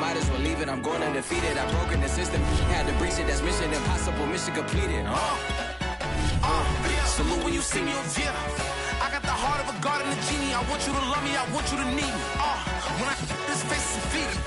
might as well leave it. I'm going undefeated. I've broken the system. Had to breach it. That's mission impossible. Mission completed. Salute when you see me. I got the heart of a god and a genie. I want you to love me. I want you to need me. When I this face is defeated.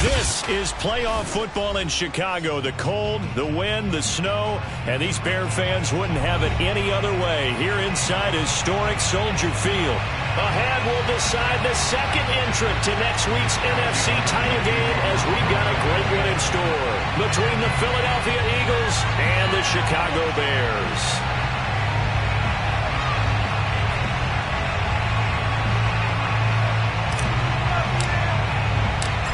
This is playoff football in Chicago. The cold, the wind, the snow, and these Bear fans wouldn't have it any other way here inside historic Soldier Field. Ahead will decide the second entrant to next week's NFC title game as we've got a great one in store between the Philadelphia Eagles and the Chicago Bears.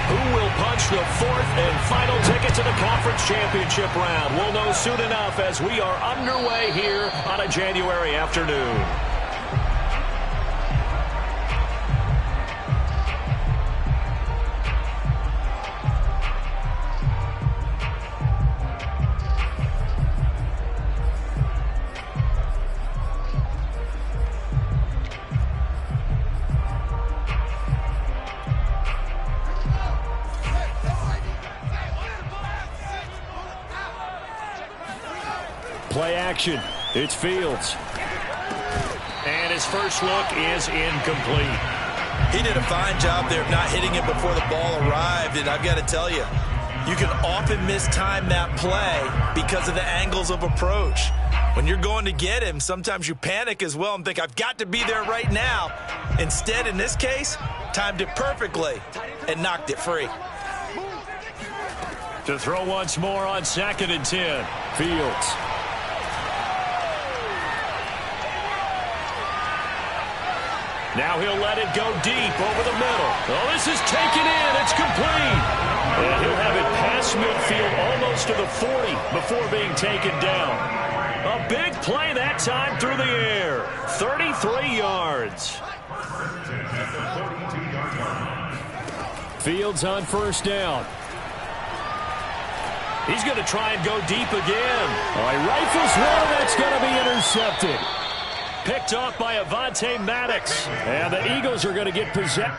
Who will punch the fourth and final ticket to the conference championship round? We'll know soon enough as we are underway here on a January afternoon. Play action. It's Fields. And his first look is incomplete. He did a fine job there of not hitting it before the ball arrived. And I've got to tell you, you can often mistime that play because of the angles of approach. When you're going to get him, sometimes you panic as well and think, I've got to be there right now. Instead, in this case, timed it perfectly and knocked it free. To throw once more on 2nd and 10. Fields. Now he'll let it go deep over the middle. Oh, this is taken in. It's complete. And he'll have it past midfield almost to the 40 before being taken down. A big play that time through the air. 33 yards. Fields on first down. He's going to try and go deep again. Oh, he rifles one, that's going to be intercepted. Picked off by Avonte Maddox. And the Eagles are going to get possession.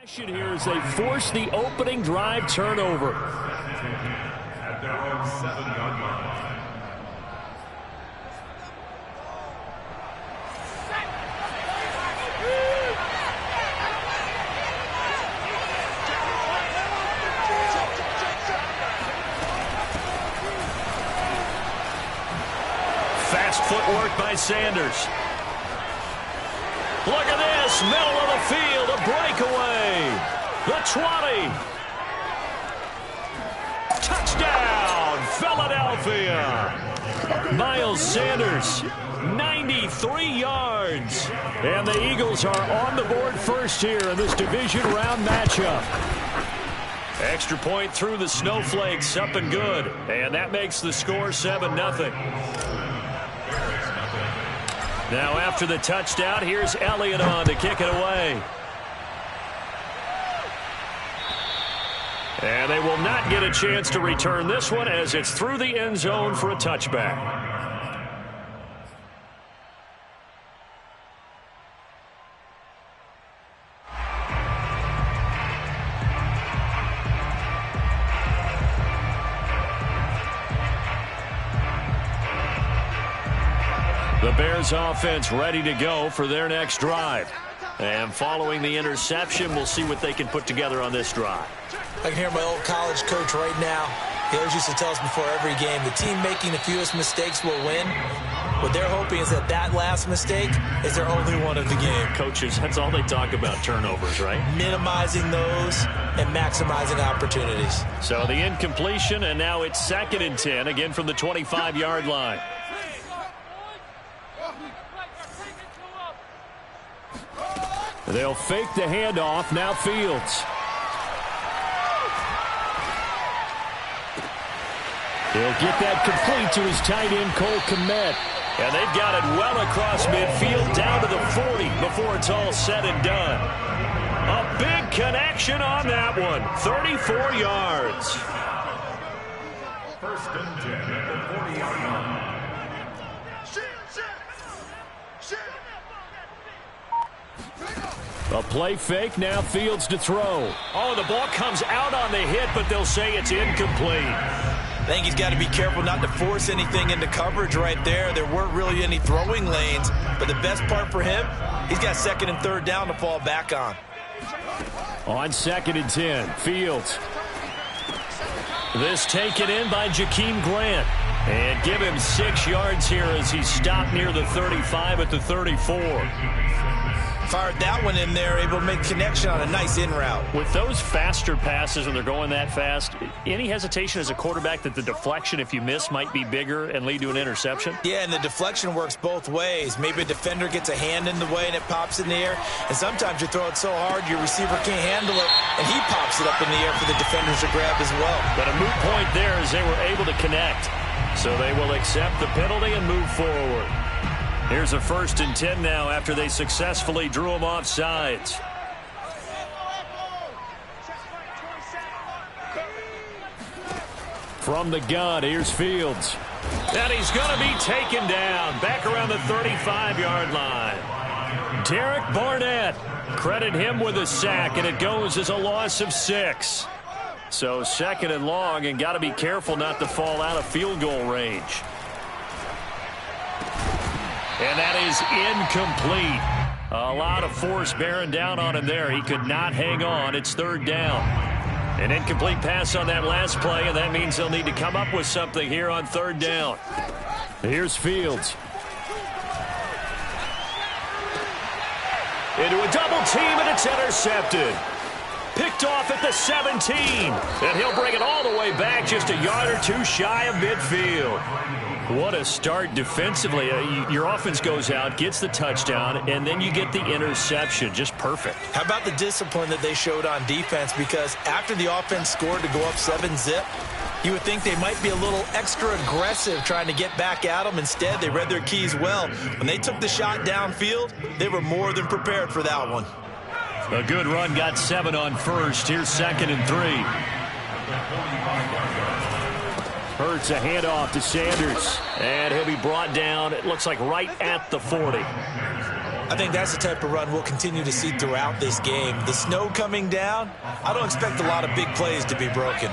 Here as they force the opening drive turnover. At their own 7-yard line. Fast footwork by Sanders. Look at this, middle of the field, a breakaway. The 20. Touchdown, Philadelphia. Miles Sanders, 93 yards. And the Eagles are on the board first here in this division round matchup. Extra point through the snowflakes, up and good. And that makes the score 7-0. Now after the touchdown, here's Elliott on to kick it away. And they will not get a chance to return this one as it's through the end zone for a touchback. The Bears offense ready to go for their next drive. And following the interception, we'll see what they can put together on this drive. I can hear my old college coach right now. He always used to tell us before every game, the team making the fewest mistakes will win. What they're hoping is that that last mistake is their only one of the game. Coaches, that's all they talk about, turnovers, right? Minimizing those and maximizing opportunities. So the incompletion, and now it's 2nd and 10, again from the 25-yard line. They'll fake the handoff. Now Fields. He'll get that complete to his tight end, Cole Kmet. And they've got it well across midfield, down to the it's all said and done. A big connection on that one. 34 yards. First and 10 at the 40-yard line. A play fake, now Fields to throw. Oh, the ball comes out on the hit, but they'll say it's incomplete. I think he's got to be careful not to force anything into coverage right there. There weren't really any throwing lanes, but the best part for him, he's got second and third down to fall back on. On 2nd and 10, Fields. This taken in by Jakeem Grant. And give him 6 yards here as he stopped near the 35 at the 34. Fired that one in there, able to make connection on a nice in route. With those faster passes when they're going that fast, any hesitation as a quarterback that the deflection, if you miss, might be bigger and lead to an interception? Yeah, and the deflection works both ways. Maybe a defender gets a hand in the way and it pops in the air. And sometimes you throw it so hard your receiver can't handle it, and he pops it up in the air for the defenders to grab as well. But a moot point there as they were able to connect. So they will accept the penalty and move forward. Here's a 1st and 10 now after they successfully drew him off sides. From the gun, here's Fields. And he's going to be taken down back around the 35-yard line. Derek Barnett, credit him with a sack, and it goes as a loss of 6. So 2nd and long, and got to be careful not to fall out of field goal range. And that is incomplete. A lot of force bearing down on him there. He could not hang on. It's 3rd down. An incomplete pass on that last play, and that means they'll need to come up with something here on 3rd down. Here's Fields. Into a double team, and it's intercepted. Picked off at the 17. And he'll bring it all the way back just a yard or two shy of midfield. What a start defensively. Your offense goes out, gets the touchdown, and then you get the interception. Just perfect. How about the discipline that they showed on defense? Because after the offense scored to go up 7-zip, you would think they might be a little extra aggressive trying to get back at them. Instead, they read their keys well. When they took the shot downfield, they were more than prepared for that one. A good run, got 7 on first. Here's 2nd and 3. Hurts a handoff to Sanders, and he'll be brought down, it looks like right at the 40. I think that's the type of run we'll continue to see throughout this game. The snow coming down, I don't expect a lot of big plays to be broken.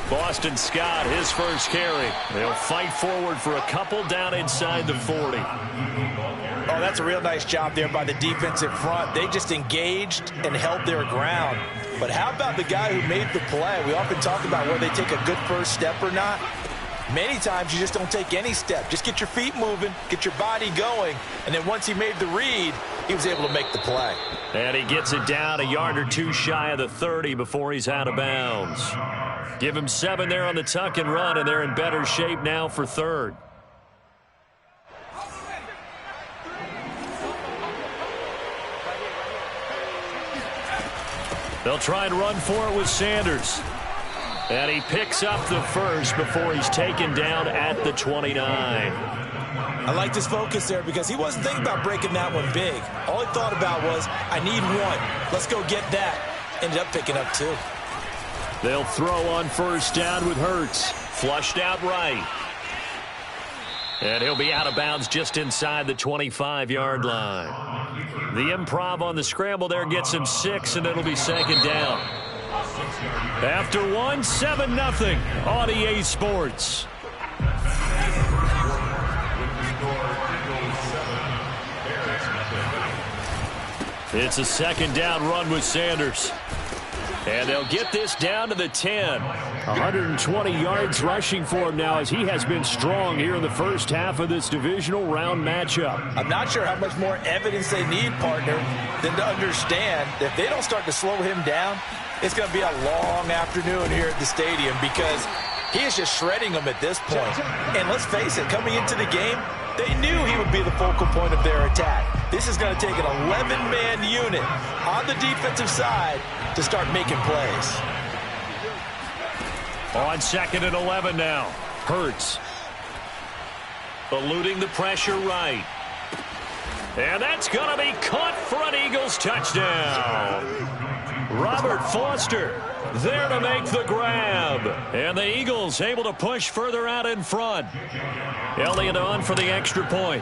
Boston Scott, his first carry. They'll fight forward for a couple down inside the 40. Oh, that's a real nice job there by the defensive front. They just engaged and held their ground. But how about the guy who made the play? We often talk about whether they take a good first step or not. Many times you just don't take any step. Just get your feet moving, get your body going, and then once he made the read, he was able to make the play. And he gets it down a yard or two shy of the 30 before he's out of bounds. Give him 7 there on the tuck and run, and they're in better shape now for 3rd. They'll try and run for it with Sanders. And he picks up the first before he's taken down at the 29. I like this focus there because he wasn't thinking about breaking that one big. All he thought about was, I need 1. Let's go get that. Ended up picking up 2. They'll throw on first down with Hurts. Flushed out right. And he'll be out of bounds just inside the 25-yard line. The improv on the scramble there gets him 6, and it'll be 2nd down. After 1, 7-0 on EA Sports. It's a 2nd down run with Sanders. And they'll get this down to the 10. 120 yards rushing for him now as he has been strong here in the first half of this divisional round matchup. I'm not sure how much more evidence they need, partner, than to understand that if they don't start to slow him down, it's going to be a long afternoon here at the stadium because he is just shredding them at this point. And let's face it, coming into the game, they knew he would be the focal point of their attack. This is going to take an 11-man unit on the defensive side to start making plays. On 2nd and 11 now. Hurts. eluding the pressure right. And that's going to be caught for an Eagles touchdown. Robert Foster there to make the grab. And the Eagles able to push further out in front. Elliott on for the extra point.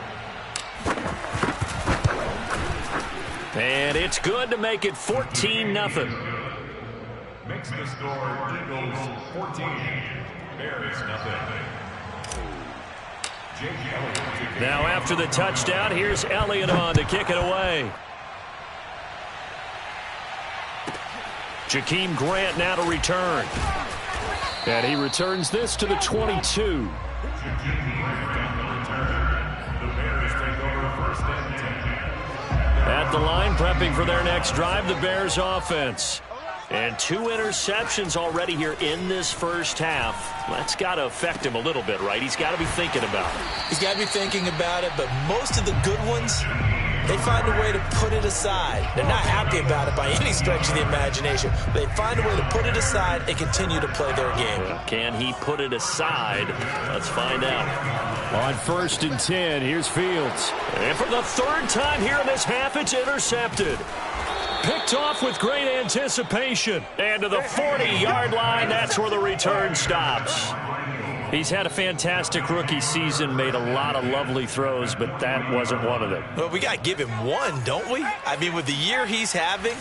And it's good to make it 14-0. Makes the score Eagles 14, Bears nothing. Now after the touchdown, here's Elliott on to kick it away. Jakeem Grant now to return. And he returns this to the 22. At the line, prepping for their next drive, the Bears offense. And 2 interceptions already here in this first half. That's got to affect him a little bit, right? He's got to be thinking about it. He's got to be thinking about it, but most of the good ones, they find a way to put it aside. They're not happy about it by any stretch of the imagination. They find a way to put it aside and continue to play their game. Can he put it aside? Let's find out. On 1st and 10, here's Fields. And for the 3rd time here in this half, it's intercepted. Picked off with great anticipation. And to the 40-yard line, that's where the return stops. He's had a fantastic rookie season, made a lot of lovely throws, but that wasn't one of them. Well, we got to give him one, don't we? I mean, with the year he's having,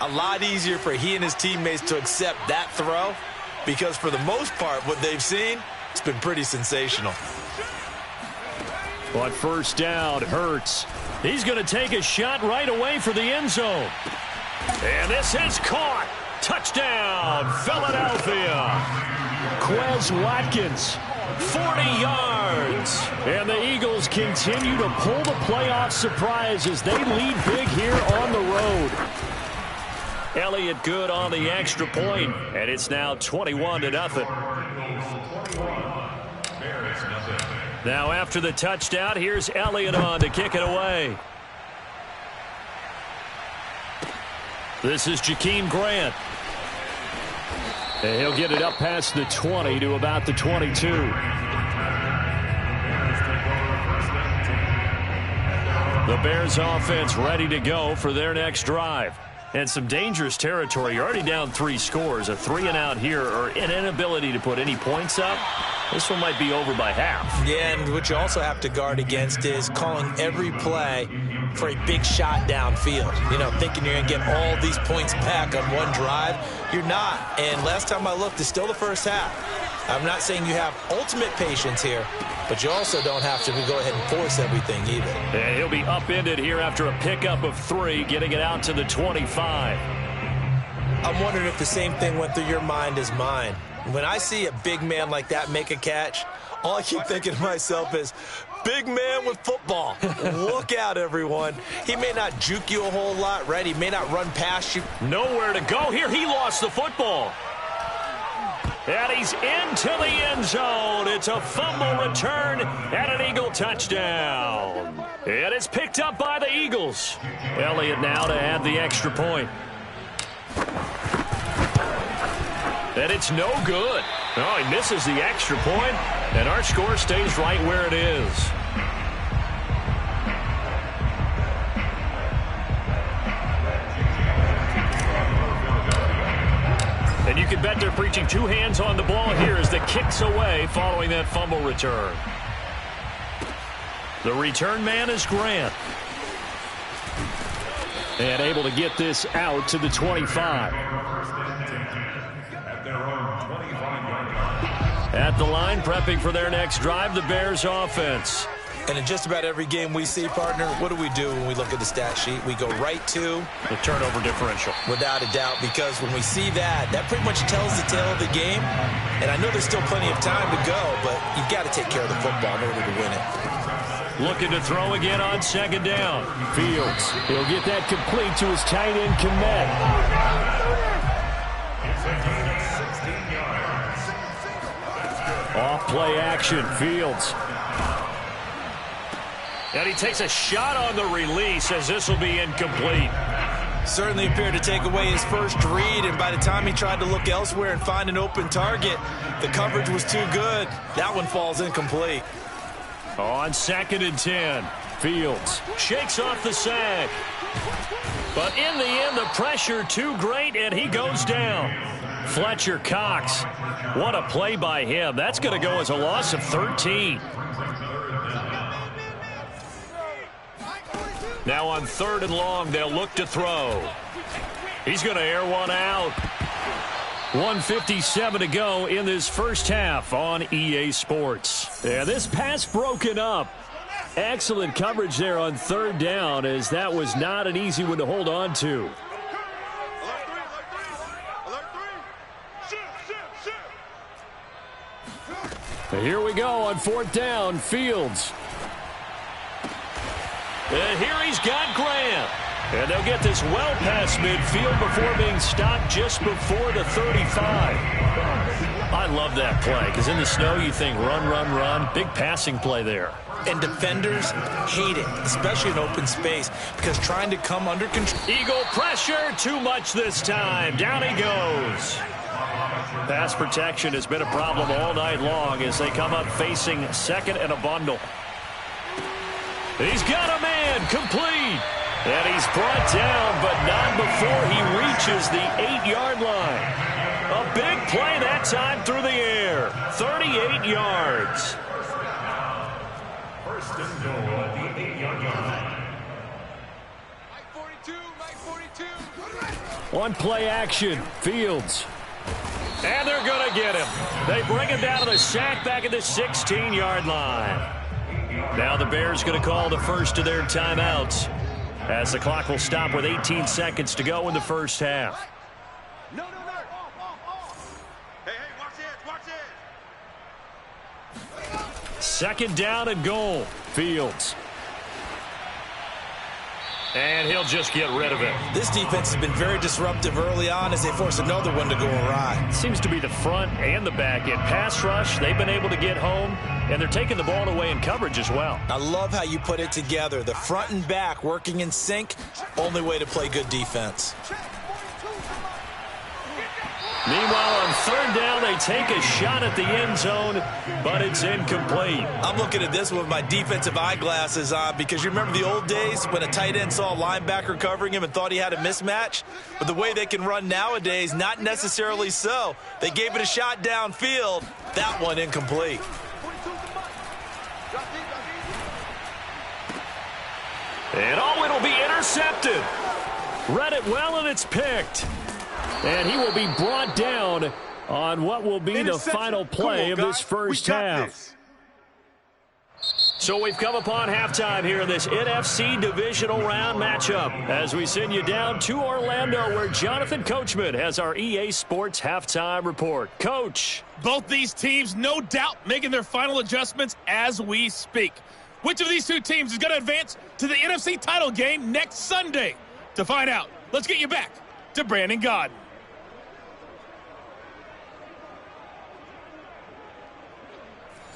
a lot easier for he and his teammates to accept that throw, because for the most part, what they've seen, it's been pretty sensational. On 1st down, Hurts. He's going to take a shot right away for the end zone. And this is caught. Touchdown, Philadelphia. Quez Watkins, 40 yards. And the Eagles continue to pull the playoff surprise as they lead big here on the road. Elliott good on the extra point, and it's now 21-0. Now after the touchdown, here's Elliott on to kick it away. This is Jakeem Grant. And he'll get it up past the 20 to about the 22. The Bears offense ready to go for their next drive. And some dangerous territory. You're already down 3 scores. A 3-and-out here or an inability to put any points up. This one might be over by half. Yeah, and what you also have to guard against is calling every play for a big shot downfield. You know, thinking you're going to get all these points back on one drive. You're not. And last time I looked, it's still the first half. I'm not saying you have ultimate patience here, but you also don't have to go ahead and force everything either. And he'll be upended here after a pickup of 3, getting it out to the 25. I'm wondering if the same thing went through your mind as mine. When I see a big man like that make a catch, all I keep thinking to myself is, big man with football. Look out, everyone. He may not juke you a whole lot, right? He may not run past you. Nowhere to go here. He lost the football. And he's into the end zone. It's a fumble return and an Eagle touchdown. And it's picked up by the Eagles. Elliott now to add the extra point. And it's no good. Oh, he misses the extra point, and our score stays right where it is. And you can bet they're preaching 2 hands on the ball here as the kick's away following that fumble return. The return man is Grant. And able to get this out to the 25. At the line, prepping for their next drive, the Bears offense. And in just about every game we see, partner, what do we do when we look at the stat sheet? We go right to the turnover differential. Without a doubt, because when we see that, that pretty much tells the tale of the game. And I know there's still plenty of time to go, but you've got to take care of the football in order to win it. Looking to throw again on 2nd down. Fields. He'll get that complete to his tight end, Kmet. Off play action, Fields. And he takes a shot on the release as this will be incomplete. Certainly appeared to take away his first read, and by the time he tried to look elsewhere and find an open target, the coverage was too good. That one falls incomplete. On 2nd and 10, Fields shakes off the sack. But in the end, the pressure too great, and he goes down. Fletcher Cox, what a play by him. That's going to go as a loss of 13. Now on 3rd and long, they'll look to throw. He's going to air one out. 1:57 to go in this first half on EA Sports. Yeah, this pass broken up. Excellent coverage there on 3rd down, as that was not an easy one to hold on to. Here we go on 4th down, Fields. And here he's got Grant. And they'll get this well past midfield before being stopped just before the 35. I love that play, because in the snow you think run, run, run. Big passing play there. And defenders hate it, especially in open space, because trying to come under control. Eagle pressure, too much this time. Down he goes. Pass protection has been a problem all night long as they come up facing 2nd and a bundle. He's got a man, complete. And he's brought down, but not before he reaches the 8-yard line. A big play that time through the air. 38 yards. First and goal at the 8-yard line. One play action, Fields. And they're going to get him. They bring him down to the sack back at the 16-yard line. Now the Bears going to call the first of their timeouts, as the clock will stop with 18 seconds to go in the first half. No. Hey, watch it. 2nd down and goal. Fields. And he'll just get rid of it. This defense has been very disruptive early on as they force another one to go awry. Seems to be the front and the back end. Pass rush, they've been able to get home, and they're taking the ball away in coverage as well. I love how you put it together. The front and back working in sync, only way to play good defense. Meanwhile, on 3rd down, they take a shot at the end zone, but it's incomplete. I'm looking at this with my defensive eyeglasses on, because you remember the old days when a tight end saw a linebacker covering him and thought he had a mismatch? But the way they can run nowadays, not necessarily so. They gave it a shot downfield. That one incomplete. And it'll be intercepted. Read it well, and it's picked. And he will be brought down on what will be the final play of this first half. So we've come upon halftime here in this NFC Divisional Round matchup as we send you down to Orlando, where Jonathan Coachman has our EA Sports Halftime Report. Coach. Both these teams, no doubt, making their final adjustments as we speak. Which of these two teams is going to advance to the NFC title game next Sunday? To find out, let's get you back to Brandon Gaudin.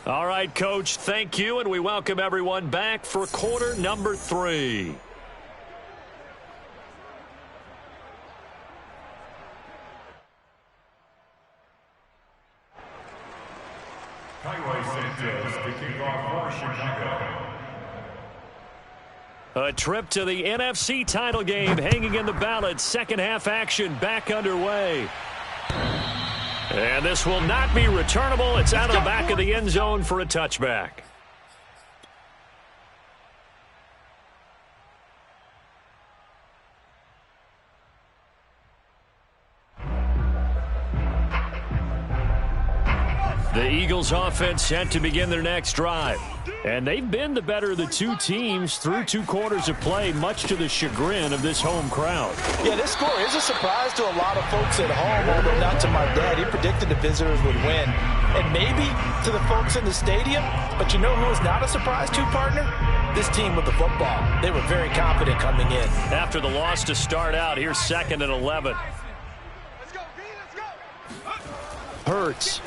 All right, Coach, thank you, and we welcome everyone back for quarter number 3. Highway Santos to kick off for Chicago. A trip to the NFC title game hanging in the balance. Second half action back underway. And this will not be returnable. It's out of the back of the end zone for a touchback. The Eagles offense set to begin their next drive. And they've been the better of the two teams through 2 quarters of play, much to the chagrin of this home crowd. Yeah, this score is a surprise to a lot of folks at home, although not to my dad. He predicted the visitors would win. And maybe to the folks in the stadium, but you know who is not a surprise to, partner? This team with the football. They were very confident coming in. After the loss to start out, here's 2nd and 11. Hurts.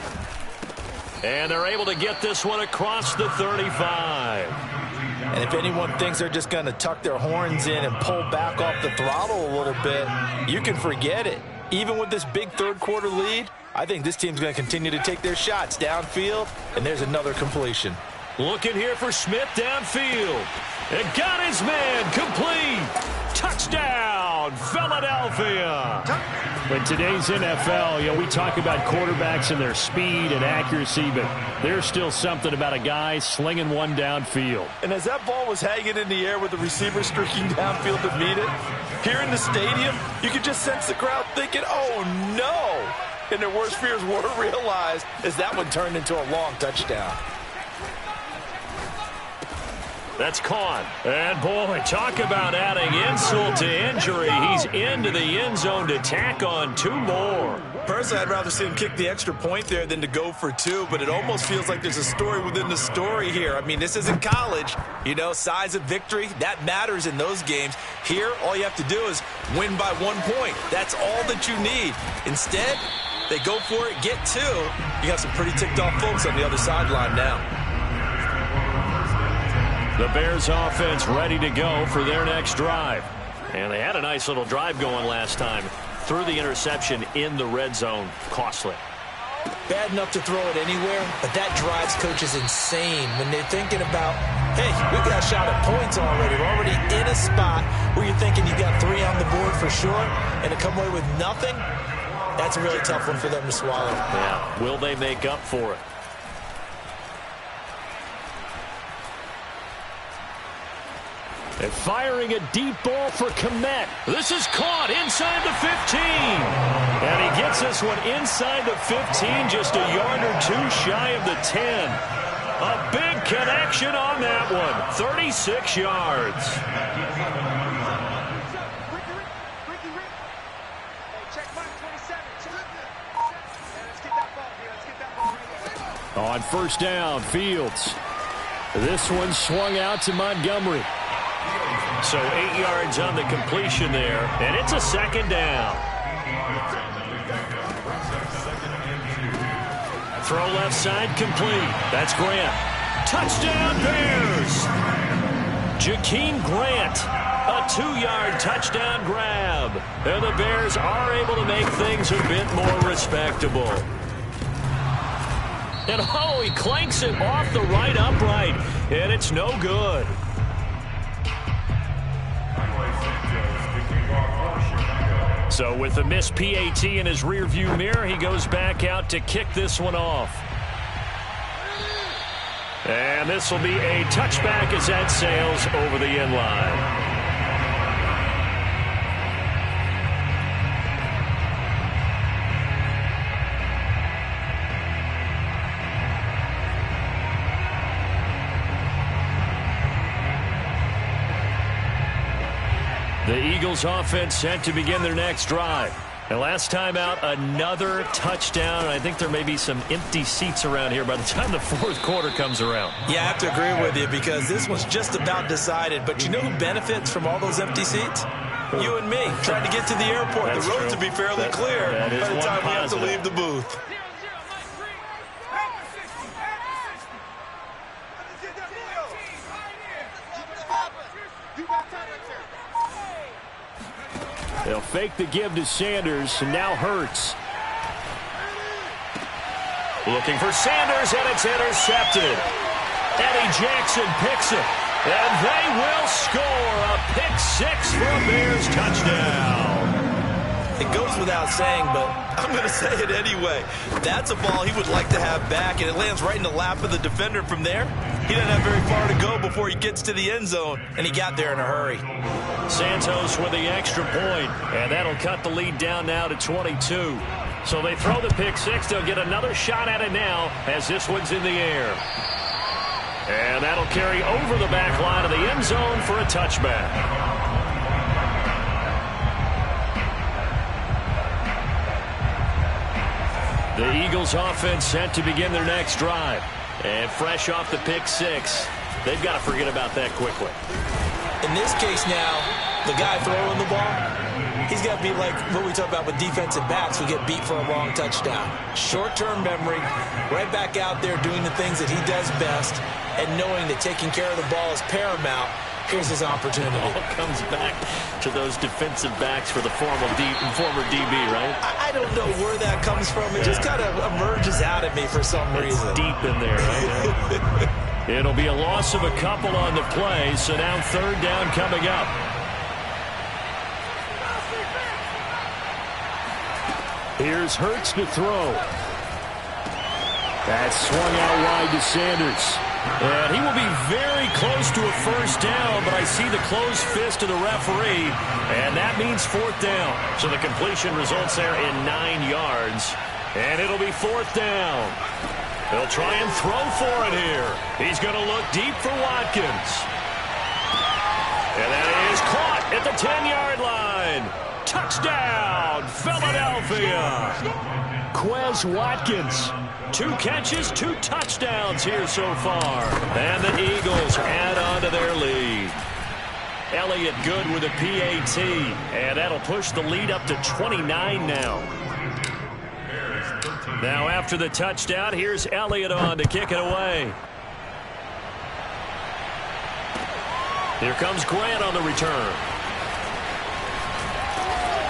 And they're able to get this one across the 35. And if anyone thinks they're just going to tuck their horns in and pull back off the throttle a little bit, you can forget it. Even with this big third-quarter lead, I think this team's going to continue to take their shots downfield, and there's another completion. Looking here for Smith downfield. And got his man complete. Touchdown, Philadelphia. In today's NFL, we talk about quarterbacks and their speed and accuracy, but there's still something about a guy slinging one downfield. And as that ball was hanging in the air with the receiver streaking downfield to meet it, here in the stadium, you could just sense the crowd thinking, oh, no. And their worst fears were realized as that one turned into a long touchdown. That's caught. And, boy, talk about adding insult to injury. He's into the end zone to tack on 2 more. Personally, I'd rather see him kick the extra point there than to go for 2, but it almost feels like there's a story within the story here. I mean, this isn't college. Size of victory, that matters in those games. Here, all you have to do is win by 1 point. That's all that you need. Instead, they go for it, get 2. You got some pretty ticked-off folks on the other sideline now. The Bears offense ready to go for their next drive. And they had a nice little drive going last time. Threw the interception in the red zone. Costly. Bad enough to throw it anywhere, but that drives coaches insane when they're thinking about, hey, we've got a shot at points already. We're already in a spot where you're thinking you've got 3 on the board for sure, and to come away with nothing, that's a really tough one for them to swallow. Yeah, will they make up for it? And firing a deep ball for Kmet. This is caught inside the 15. And he gets this one inside the 15, just a yard or 2 shy of the 10. A big connection on that one. 36 yards. On first down, Fields. This one swung out to Montgomery. So 8 yards on the completion there, and it's a second down. Throw left side complete. That's Grant. Touchdown Bears! Jakeem Grant, a 2-yard touchdown grab. And the Bears are able to make things a bit more respectable. And he clanks it off the right upright, and it's no good. So with the missed PAT in his rearview mirror, he goes back out to kick this one off. And this will be a touchback as that sails over the end line. The Eagles offense set to begin their next drive. And last time out, another touchdown. I think there may be some empty seats around here by the time the 4th quarter comes around. Yeah, I have to agree with you because this was just about decided. But you know who benefits from all those empty seats? You and me, trying to get to the airport. That's the road true. to be fairly clear by the time we have to leave the booth. They'll fake the give to Sanders, and now Hurts. Looking for Sanders, and it's intercepted. Eddie Jackson picks it, and they will score a pick 6 for a Bears touchdown. It goes without saying, but I'm going to say it anyway. That's a ball he would like to have back, and it lands right in the lap of the defender from there. He doesn't have very far to go before he gets to the end zone, and he got there in a hurry. Santos with the extra point, and that'll cut the lead down now to 22. So they throw the pick 6. They'll get another shot at it now as this one's in the air. And that'll carry over the back line of the end zone for a touchback. The Eagles offense set to begin their next drive. And fresh off the pick 6, they've got to forget about that quickly. In this case now, the guy throwing the ball, he's got to be like what we talk about with defensive backs who get beat for a long touchdown. Short-term memory, right back out there doing the things that he does best, and knowing that taking care of the ball is paramount. Here's his opportunity. It all comes back to those defensive backs for the former DB, right? I don't know where that comes from. It just kind of emerges out at me for some reason. It's deep in there, right? It'll be a loss of a couple on the play, so now third down coming up. Here's Hurts to throw. That's swung out wide to Sanders. And he will be very close to a first down, but I see the closed fist of the referee, and that means fourth down. So the completion results there in 9 yards, and it'll be fourth down. They'll try and throw for it here. He's going to look deep for Watkins. And that is caught at the 10-yard line. Touchdown, Philadelphia. Quez Watkins. 2 catches, 2 touchdowns here so far. And the Eagles add on to their lead. Elliott good with a PAT. And that'll push the lead up to 29 now. Now after the touchdown, here's Elliott on to kick it away. Here comes Grant on the return.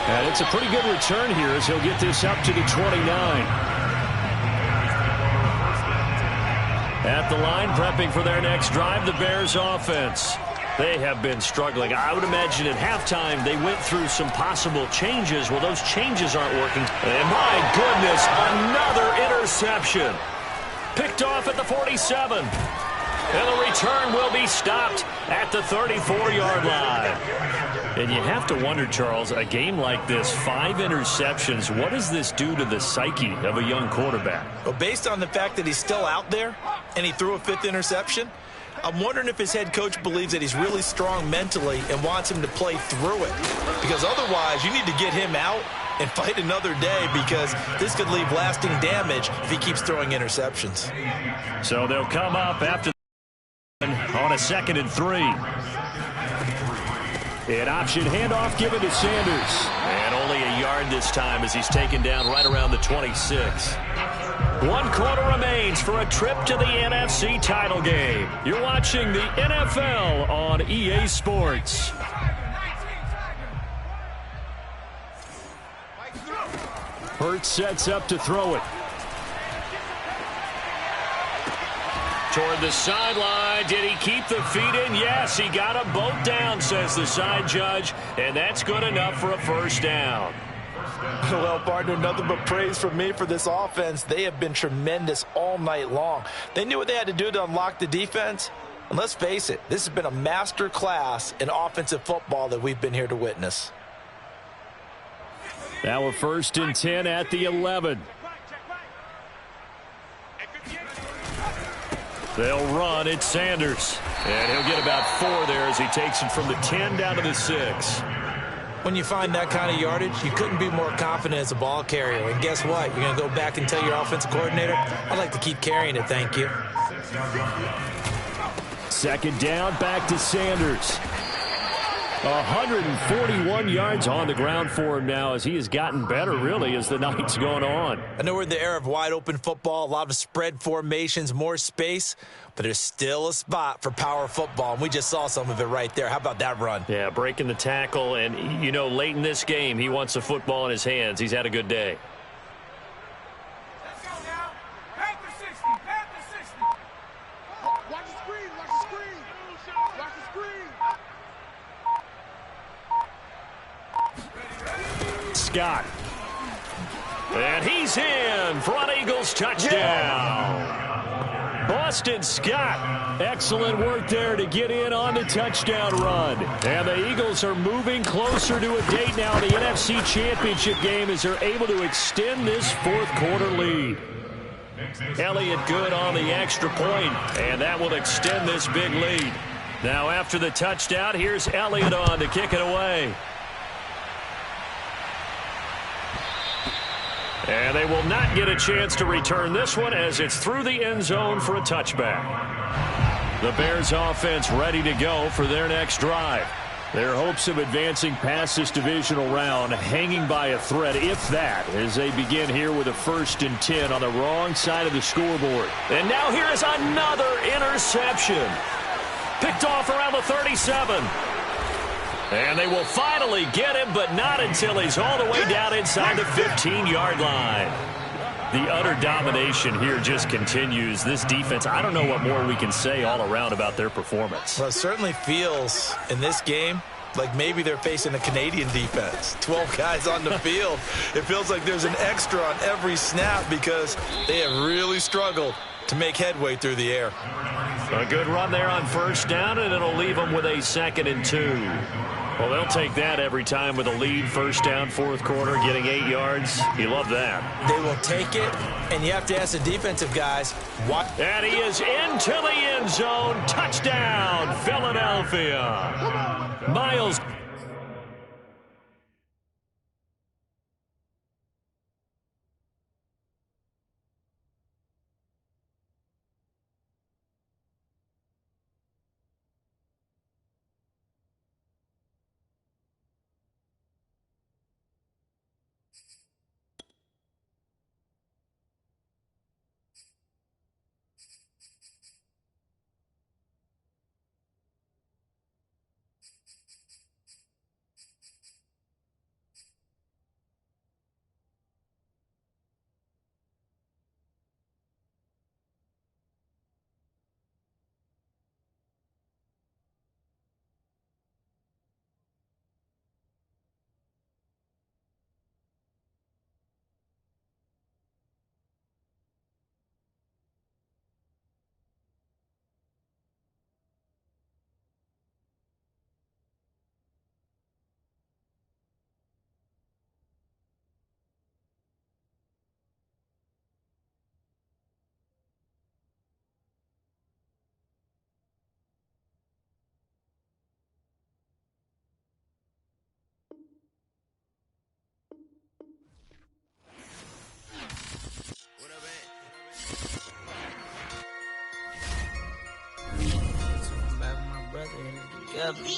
And it's a pretty good return here as he'll get this up to the 29. At the line, prepping for their next drive, the Bears offense. They have been struggling. I would imagine at halftime they went through some possible changes. Well, those changes aren't working. And my goodness, another interception. Picked off at the 47. And the return will be stopped at the 34-yard line. And you have to wonder, Charles, a game like this, 5 interceptions, what does this do to the psyche of a young quarterback? Well, based on the fact that he's still out there and he threw a 5th interception, I'm wondering if his head coach believes that he's really strong mentally and wants him to play through it. Because otherwise, you need to get him out and fight another day, because this could leave lasting damage if he keeps throwing interceptions. So they'll come up after on a 2nd and 3. An option handoff given to Sanders. And only a yard this time as he's taken down right around the 26. 1 quarter remains for a trip to the NFC title game. You're watching the NFL on EA Sports. Hurts sets up to throw it. Toward the sideline. Did he keep the feet in? Yes, he got them both down, says the side judge, and that's good enough for a first down. Well, partner, nothing but praise from me for this offense. They have been tremendous all night long. They knew what they had to do to unlock the defense. And let's face it, this has been a master class in offensive football that we've been here to witness. Now a 1st and 10 at the 11. They'll run. It's Sanders. And he'll get about 4 there as he takes it from the 10 down to the 6. When you find that kind of yardage, you couldn't be more confident as a ball carrier. And guess what? You're going to go back and tell your offensive coordinator, I'd like to keep carrying it, thank you. 2nd down, back to Sanders. 141 yards on the ground for him now as he has gotten better, really, as the night's gone on. I know we're in the era of wide-open football, a lot of spread formations, more space, but there's still a spot for power football, and we just saw some of it right there. How about that run? Yeah, breaking the tackle, and, you know, late in this game, he wants the football in his hands. He's had a good day. Let's go now. Back to 60. Back to 60. Watch the screen. Watch the screen. Watch the screen. Scott. And he's in. Front Eagles touchdown. Yeah. Boston Scott. Excellent work there to get in on the touchdown run. And the Eagles are moving closer to a date now in the NFC Championship game as they're able to extend this 4th quarter lead. Elliott good on the extra point, and that will extend this big lead. Now after the touchdown, here's Elliott on to kick it away. And they will not get a chance to return this one as it's through the end zone for a touchback. The Bears offense ready to go for their next drive. Their hopes of advancing past this divisional round hanging by a thread, if that, as they begin here with a 1st and 10 on the wrong side of the scoreboard. And now here is another interception. Picked off around the 37. And they will finally get him, but not until he's all the way down inside the 15-yard line. The utter domination here just continues. This defense, I don't know what more we can say all around about their performance. Well, it certainly feels in this game like maybe they're facing a Canadian defense. 12 guys on the field. It feels like there's an extra on every snap because they have really struggled to make headway through the air. A good run there on first down, and it'll leave them with a 2nd and 2. Well, they'll take that every time with a lead. First down, fourth quarter, getting 8 yards. You love that. They will take it, and you have to ask the defensive guys what. And he is into the end zone. Touchdown, Philadelphia. Miles. Back with my brother together.